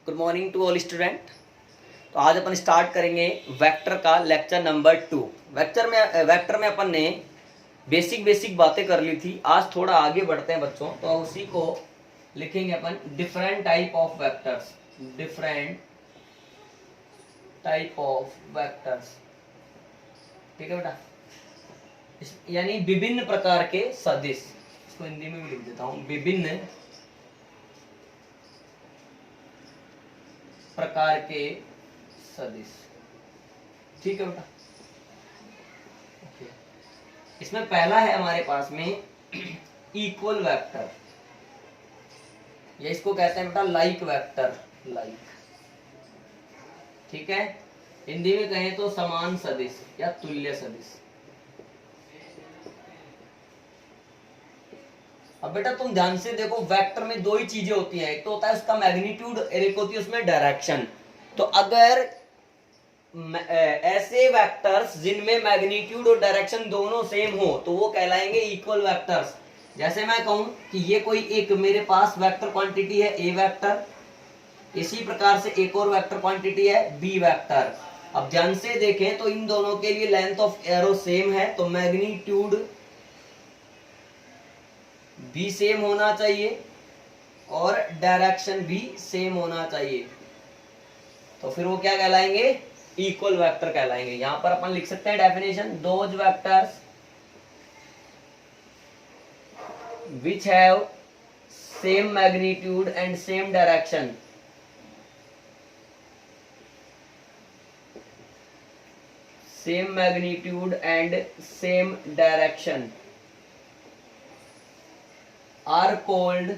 Good morning to all student. तो आज अपन स्टार्ट करेंगे वेक्टर का लेक्चर नंबर 2। वेक्टर में अपन ने बेसिक बेसिक बातें कर ली थी। आज थोड़ा आगे बढ़ते हैं बच्चों, तो उसी को लिखेंगे अपन different type of vectors. Different type of vectors, ठीक है बेटा, यानी विभिन्न प्रकार के सदिश। इसको हिंदी में भी लिख देता हूं, विभिन्न प्रकार के सदिश, ठीक है बेटा। इसमें पहला है हमारे पास में इक्वल वेक्टर, या इसको कहते हैं बेटा लाइक वेक्टर, लाइक, ठीक है। हिंदी में कहें तो समान सदिश या तुल्य सदिश। अब बेटा तुम ध्यान से देखो, वेक्टर में दो ही चीजें होती हैं, एक तो होता है उसका मैग्नीट्यूड, एक होती है उसमें डायरेक्शन। तो अगर ऐसे वेक्टर्स जिनमें मैग्नीट्यूड और डायरेक्शन दोनों सेम हो तो वो कहलाएंगे इक्वल वेक्टर्स। जैसे मैं कहूं कि ये कोई एक मेरे पास वेक्टर क्वांटिटी है ए वेक्टर, इसी प्रकार से एक और वेक्टर क्वांटिटी है बी वेक्टर। अब ध्यान से देखें तो इन दोनों के लिए लेंथ ऑफ एरो सेम है, तो मैग्नीट्यूड भी सेम होना चाहिए और डायरेक्शन भी सेम होना चाहिए। तो फिर वो क्या कहलाएंगे? इक्वल वेक्टर कहलाएंगे। यहां पर अपन लिख सकते हैं definition, those vectors which have same magnitude and same direction same magnitude and same direction are called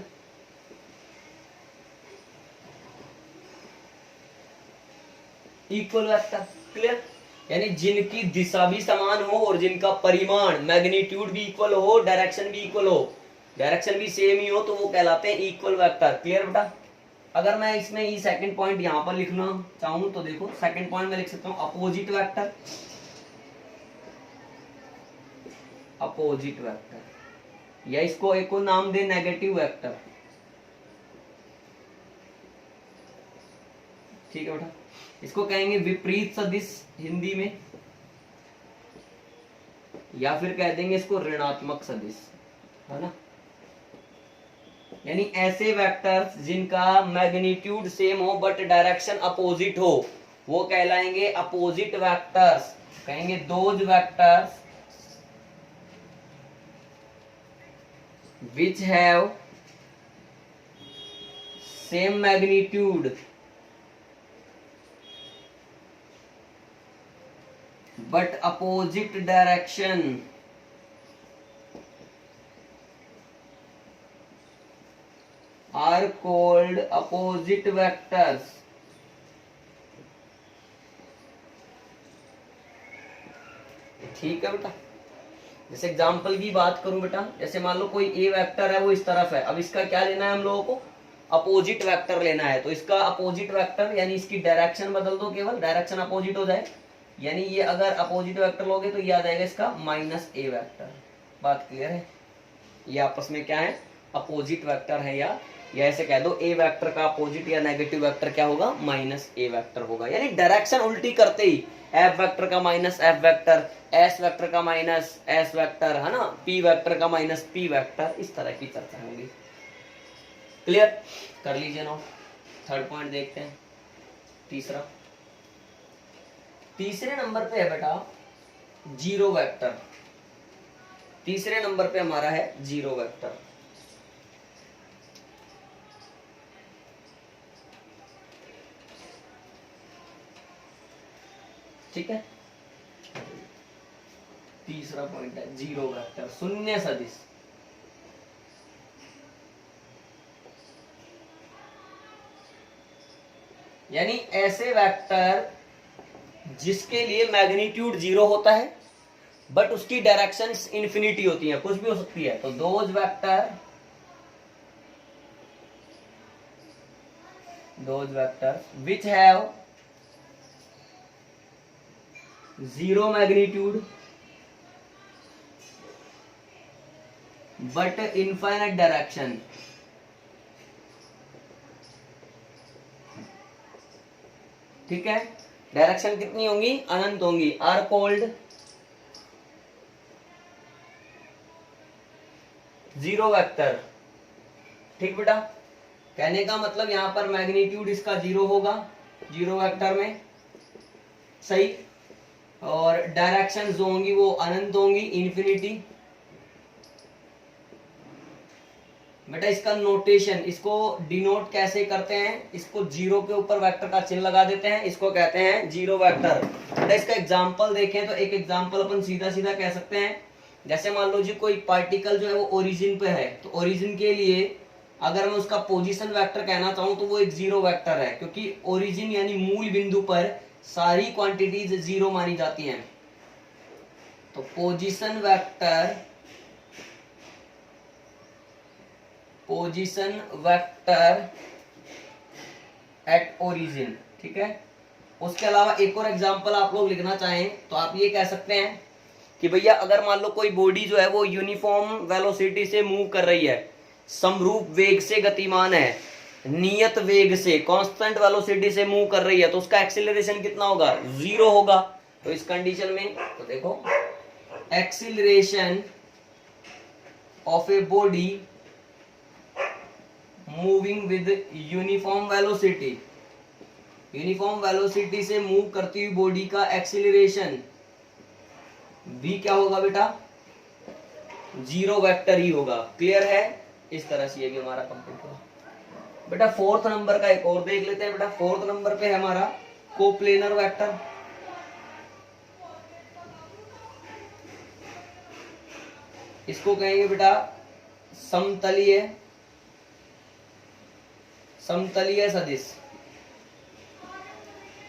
equal vector. Clear? यानी जिनकी दिशा भी समान हो और जिनका परिमाण मैग्नीट्यूड भी इक्वल हो, डायरेक्शन भी इक्वल हो, डायरेक्शन भी सेम ही हो, तो वो कहलाते हैं इक्वल वेक्टर। क्लियर बेटा? अगर मैं इसमें ये सेकंड पॉइंट यहां पर लिखना चाहूं तो देखो, सेकंड पॉइंट में लिख सकता हूं अपोजिट वेक्टर, अपोजिट वेक्टर, या इसको एक और नाम दे नेगेटिव वेक्टर, ठीक है बेटा। इसको कहेंगे विपरीत सदिश हिंदी में, या फिर कह देंगे इसको ऋणात्मक सदिश, है ना। यानी ऐसे वेक्टर्स जिनका मैग्नीट्यूड सेम हो बट डायरेक्शन अपोजिट हो वो कहलाएंगे अपोजिट वेक्टर्स। कहेंगे those vectors which have same magnitude but opposite direction are called opposite vectors। ठीक है बेटा। जैसे एग्जाम्पल की बात करूं बेटा, जैसे मान लो कोई ए वेक्टर है वो इस तरफ है, अब इसका क्या लेना है हम लोगों को? अपोजिट वेक्टर लेना है। तो इसका अपोजिट वेक्टर यानी इसकी डायरेक्शन बदल दो, केवल डायरेक्शन अपोजिट हो जाए। यानी ये अगर अपोजिट वेक्टर लोगे तो ये आ जाएगा इसका माइनस ए वेक्टर। बात क्लियर है? ये आपस में क्या है? अपोजिट वेक्टर है। या ऐसे कह दो ए वेक्टर का अपोजिट या नेगेटिव वेक्टर क्या होगा? माइनस ए वेक्टर होगा। यानी डायरेक्शन उल्टी करते ही एफ वेक्टर का minus F vector, S vector का माइनस एस वेक्टर, है ना, पी वेक्टर का माइनस पी वेक्टर, इस तरह की चर्चा होगी। क्लियर? कर लीजिए नोट। थर्ड पॉइंट देखते हैं, तीसरा। तीसरे नंबर पे है बेटा जीरो वेक्टर। तीसरे नंबर पे हमारा है जीरो वेक्टर। ठीक है, तीसरा पॉइंट है जीरो वेक्टर, शून्य सदिश। यानी ऐसे वेक्टर जिसके लिए मैग्नीट्यूड जीरो होता है बट उसकी डायरेक्शन इन्फिनिटी होती है, कुछ भी हो सकती है। तो those vector which have zero magnitude but infinite direction ठीक है, डायरेक्शन कितनी होंगी, अनंत होंगी, आर कॉल्ड जीरो वेक्टर। ठीक बेटा, कहने का मतलब यहां पर मैग्नीट्यूड इसका जीरो होगा, जीरो वेक्टर में, सही। और डायरेक्शन जो होंगी वो अनंत होंगी, इन्फिनिटी। बेटा इसका नोटेशन, इसको डिनोट कैसे करते हैं, इसको जीरो के ऊपर वेक्टर का चिन्ह लगा देते हैं, इसको कहते हैं जीरो वेक्टर। बेटा इसका एग्जांपल देखें तो एक एग्जांपल अपन सीधा सीधा कह सकते हैं, जैसे मान लो जी कोई पार्टिकल जो है वो ओरिजिन पे है, तो ओरिजिन के लिए अगर मैं उसका पोजीशन वेक्टर कहना चाहूं तो वो एक जीरो वेक्टर है, क्योंकि ओरिजिन यानी मूल बिंदु पर सारी क्वांटिटीज जीरो मानी जाती हैं। तो position vector, position vector at origin, ठीक है। उसके अलावा एक और एग्जांपल आप लोग लिखना चाहें तो आप ये कह सकते हैं कि भैया अगर मान लो कोई बॉडी जो है वो यूनिफॉर्म वेलोसिटी से मूव कर रही है, समरूप वेग से गतिमान है, नियत वेग से कांस्टेंट वेलोसिटी से मूव कर रही है, तो उसका एक्सीलरेशन कितना होगा, जीरो होगा। तो इस कंडीशन में तो देखो, acceleration of a body moving with uniform velocity, uniform velocity से मूव करती हुई बॉडी का एक्सीलरेशन भी क्या होगा बेटा, जीरो वेक्टर ही होगा। क्लियर है, इस तरह से ये भी हमारा कंप्लीट हुआ। बेटा फोर्थ नंबर का एक और देख लेते हैं। बेटा फोर्थ नंबर पे है हमारा कोप्लेनर वेक्टर। इसको कहेंगे बेटा समतलीय, समतलीय सदिश।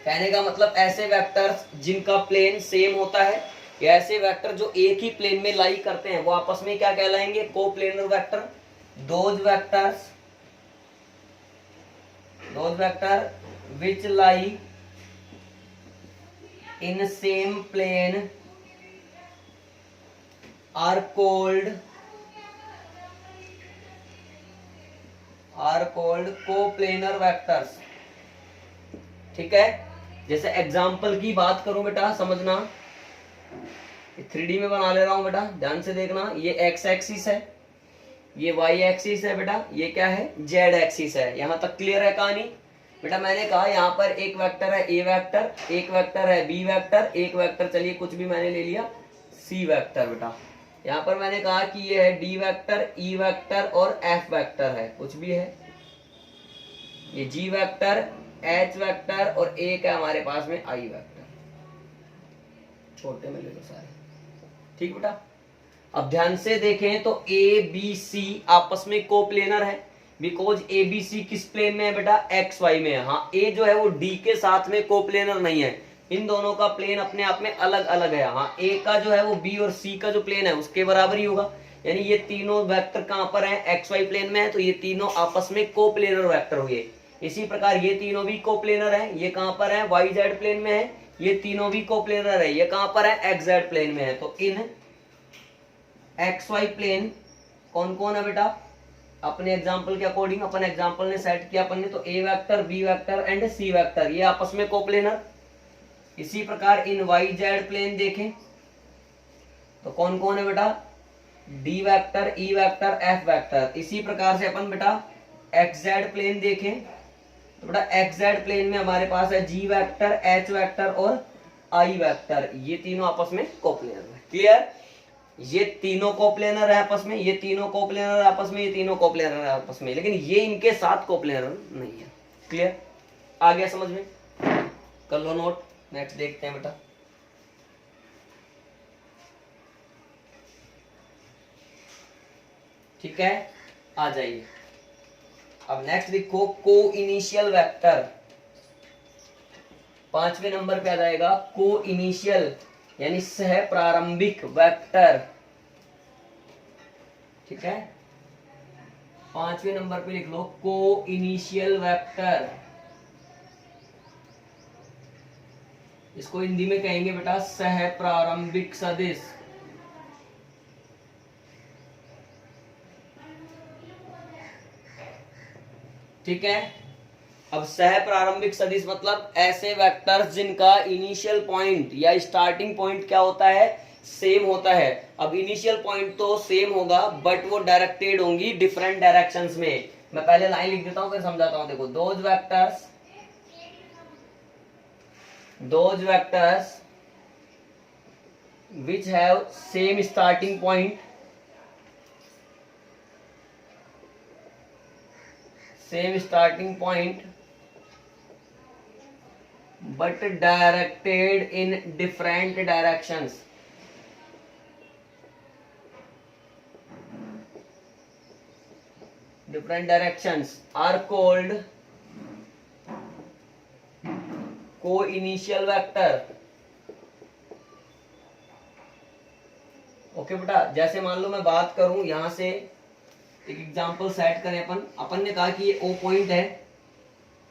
कहने का मतलब ऐसे वेक्टर्स जिनका प्लेन सेम होता है, या ऐसे वेक्टर जो एक ही प्लेन में लाई करते हैं, वो आपस में क्या कहलाएंगे, coplanar vector. Those vectors, those vector which lie in same plane are called coplanar vectors. ठीक है, जैसे एग्जाम्पल की बात करूं बेटा, समझना, 3D में बना ले रहा हूं बेटा, ध्यान से देखना। ये एक्स एक्सिस है, ये वाई एक्सिस है बेटा, ये क्या है, जेड एक्सिस है। यहां तक क्लियर है कहानी। बेटा मैंने कहा यहाँ पर एक वेक्टर है ए वेक्टर, एक वेक्टर है बी वेक्टर, एक वेक्टर चलिए कुछ भी मैंने ले लिया सी वेक्टर। बेटा यहाँ पर मैंने कहा कि ये है डी वेक्टर, ई वेक्टर और एफ वेक्टर है, कुछ भी है, ये जी वेक्टर, एच वेक्टर और एक है हमारे पास में आई वेक्टर। छोटे में ले लो सारे, ठीक बेटा। अब ध्यान से देखें तो ए बी सी आपस में कोप्लेनर है, बिकॉज ए बी सी किस प्लेन में है बेटा, एक्स वाई में है। हाँ, ए जो है वो डी के साथ में कोप्लेनर नहीं है, इन दोनों का प्लेन अपने आप में अलग अलग है। हाँ, ए का जो है वो बी और सी का जो प्लेन है उसके बराबर ही होगा, यानी ये तीनों वेक्टर कहां पर हैं, एक्स वाई प्लेन में है, तो ये तीनों आपस में कोप्लेनर वेक्टर हुए। इसी प्रकार ये तीनों भी कोप्लेनर है, ये कहां पर है, वाई जेड प्लेन में है, ये तीनों भी कोप्लेनर है, ये कहां पर है, एक्स जेड प्लेन में है। तो इन एक्स वाई प्लेन कौन कौन है बेटा, अपने एग्जांपल के अकॉर्डिंग अपन एग्जांपल ने सेट किया अपन ने, तो A vector, B vector and C vector, ये आपस में कोप्लेनर। इसी प्रकार इन वाई जेड प्लेन देखें तो कौन कौन है बेटा, D vector, E vector, F vector. इसी प्रकार से अपन बेटा एक्स जेड प्लेन देखें तो बेटा एक्स जेड प्लेन में हमारे पास है जी वेक्टर, एच वेक्टर और आई वेक्टर, ये तीनों आपस में कोप्लेनर है। क्लियर, ये तीनों कोप्लेनर है आपस में, ये तीनों कोप्लेनर है आपस में, ये तीनों कोप्लेनर है आपस में, लेकिन ये इनके साथ कोप्लेनर नहीं है। क्लियर, आ गया समझ में, कर लो नोट। नेक्स्ट देखते हैं बेटा, ठीक है, आ जाइए। अब नेक्स्ट देखो को इनिशियल वेक्टर, 5वें नंबर पे आ जाएगा को इनिशियल यानी सह प्रारंभिक वेक्टर। ठीक है, 5वें नंबर पे लिख लो को इनिशियल वेक्टर। इसको हिंदी में कहेंगे बेटा सह प्रारंभिक सदिश। ठीक है, अब सह प्रारंभिक सदिश मतलब ऐसे वेक्टर्स जिनका इनिशियल पॉइंट या स्टार्टिंग पॉइंट क्या होता है, सेम होता है। अब इनिशियल पॉइंट तो सेम होगा बट वो डायरेक्टेड होंगी डिफरेंट डायरेक्शंस में। मैं पहले लाइन लिख देता हूं फिर समझाता हूं। देखो, those vectors which have same starting point but directed in different directions are called co-initial vector। Okay बेटा, जैसे मान लो मैं बात करूं यहां से एक एग्जांपल सेट करें। अपन ने कहा कि ये ओ पॉइंट है,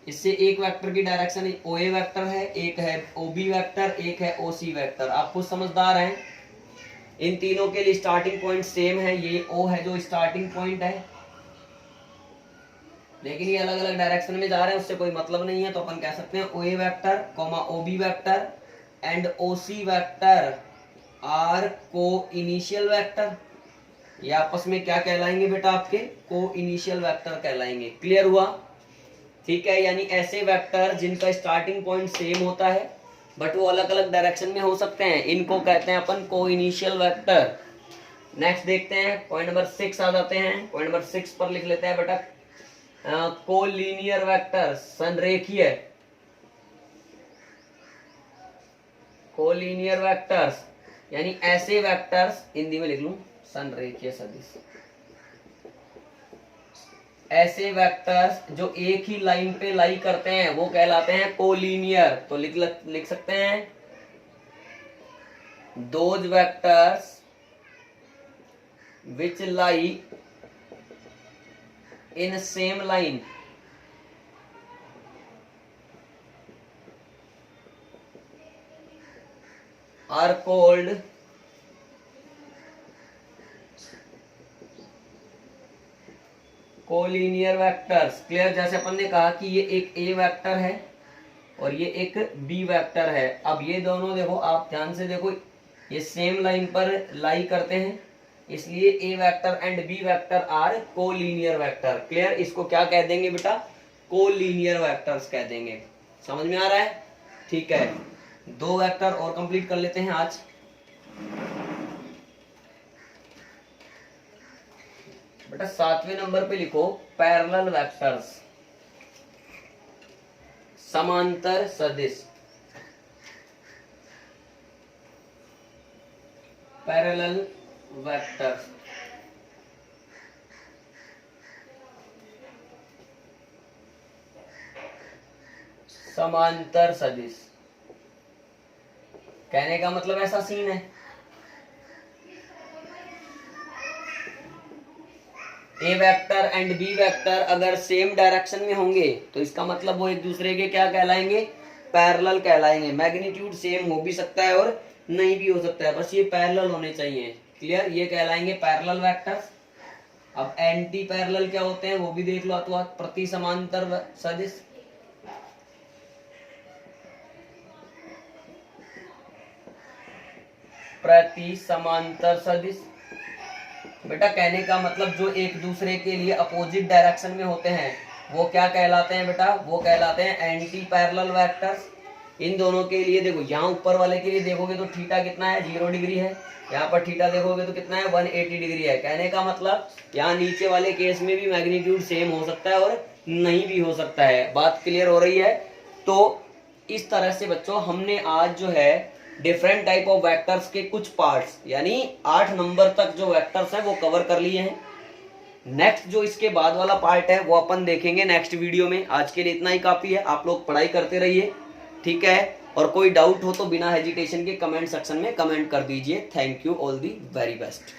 इससे एक वेक्टर की डायरेक्शन ओ ए वेक्टर है, एक है ओ बी वेक्टर, एक है ओ सी वेक्टर। आप खुद समझदार हैं, इन तीनों के लिए स्टार्टिंग पॉइंट सेम है। ये ओ है जो स्टार्टिंग पॉइंट है, लेकिन ये अलग अलग डायरेक्शन में जा रहे हैं, उससे कोई मतलब नहीं है। तो अपन कह सकते हैं O A vector comma O B vector and O C vector are coinitial vector. ये आपस में क्या कहलाएंगे बेटा, आपके को इनिशियल वेक्टर कहलाएंगे। क्लियर हुआ? ठीक है, यानी ऐसे वेक्टर जिनका स्टार्टिंग पॉइंट सेम होता है बट वो अलग अलग डायरेक्शन में हो सकते हैं, इनको कहते हैं अपन को इनिशियल वेक्टर। नेक्स्ट देखते हैं, पॉइंट नंबर 6 आ जाते हैं। पॉइंट नंबर 6 पर लिख लेते हैं बेटा को लीनियर वेक्टर, संरेखीय। को लीनियर वेक्टर्स यानी ऐसे वेक्टर्स, हिंदी में लिख लूं संरेखीय सदिश, ऐसे वेक्टर्स जो एक ही लाइन पे लाई करते हैं वो कहलाते हैं कोलिनियर। तो लिख सकते हैं those vectors which lie in same line are called collinear vectors. Clear? जैसे अपन ने कहा कि ये एक ए वेक्टर है और ये एक बी वेक्टर है। अब ये दोनों देखो, आप ध्यान से देखो, ये सेम लाइन पर लाई करते हैं, इसलिए A vector and B vector are collinear vector. Clear? इसको क्या कह देंगे बेटा, कोलिनियर वेक्टर्स कह देंगे। समझ में आ रहा है? ठीक है, 2 वेक्टर और कंप्लीट कर लेते हैं आज। बेटा 7वें नंबर पे लिखो पैरेलल वेक्टर्स, समांतर सदिश। पैरेलल वेक्टर्स, समांतर सदिश। कहने का मतलब ऐसा सीन है, ए वेक्टर एंड बी वेक्टर अगर सेम डायरेक्शन में होंगे तो इसका मतलब वो एक दूसरे के क्या कहलाएंगे, पैरेलल कहलाएंगे। मैग्नीट्यूड सेम हो भी सकता है और नहीं भी हो सकता है, बस ये पैरेलल होने चाहिए। क्लियर? ये कहलाएंगे पैरेलल वेक्टर्स। अब एंटी पैरेलल क्या होते हैं वो भी देख लो, अथवा प्रति समांतर सदिश। प्रति समांतर सदिश बेटा कहने का मतलब जो एक दूसरे के लिए अपोजिट डायरेक्शन में होते हैं वो क्या कहलाते हैं बेटा, वो कहलाते हैं एंटी पैरेलल वेक्टर्स। इन दोनों के लिए देखो, यहाँ ऊपर वाले के लिए देखोगे तो थीटा कितना है, 0 डिग्री है। यहाँ पर थीटा देखोगे तो कितना है, 180 डिग्री है। कहने का मतलब यहाँ नीचे वाले केस में भी मैग्नीट्यूड सेम हो सकता है और नहीं भी हो सकता है। बात क्लियर हो रही है? तो इस तरह से बच्चों हमने आज जो है डिफरेंट टाइप ऑफ वेक्टर्स के कुछ पार्ट्स यानी 8 नंबर तक जो वेक्टर्स हैं वो कवर कर लिए हैं। नेक्स्ट जो इसके बाद वाला पार्ट है वो अपन देखेंगे नेक्स्ट वीडियो में। आज के लिए इतना ही काफी है, आप लोग पढ़ाई करते रहिए, ठीक है? और कोई डाउट हो तो बिना हेजिटेशन के कमेंट सेक्शन में कमेंट कर दीजिए। Thank you, all the very best.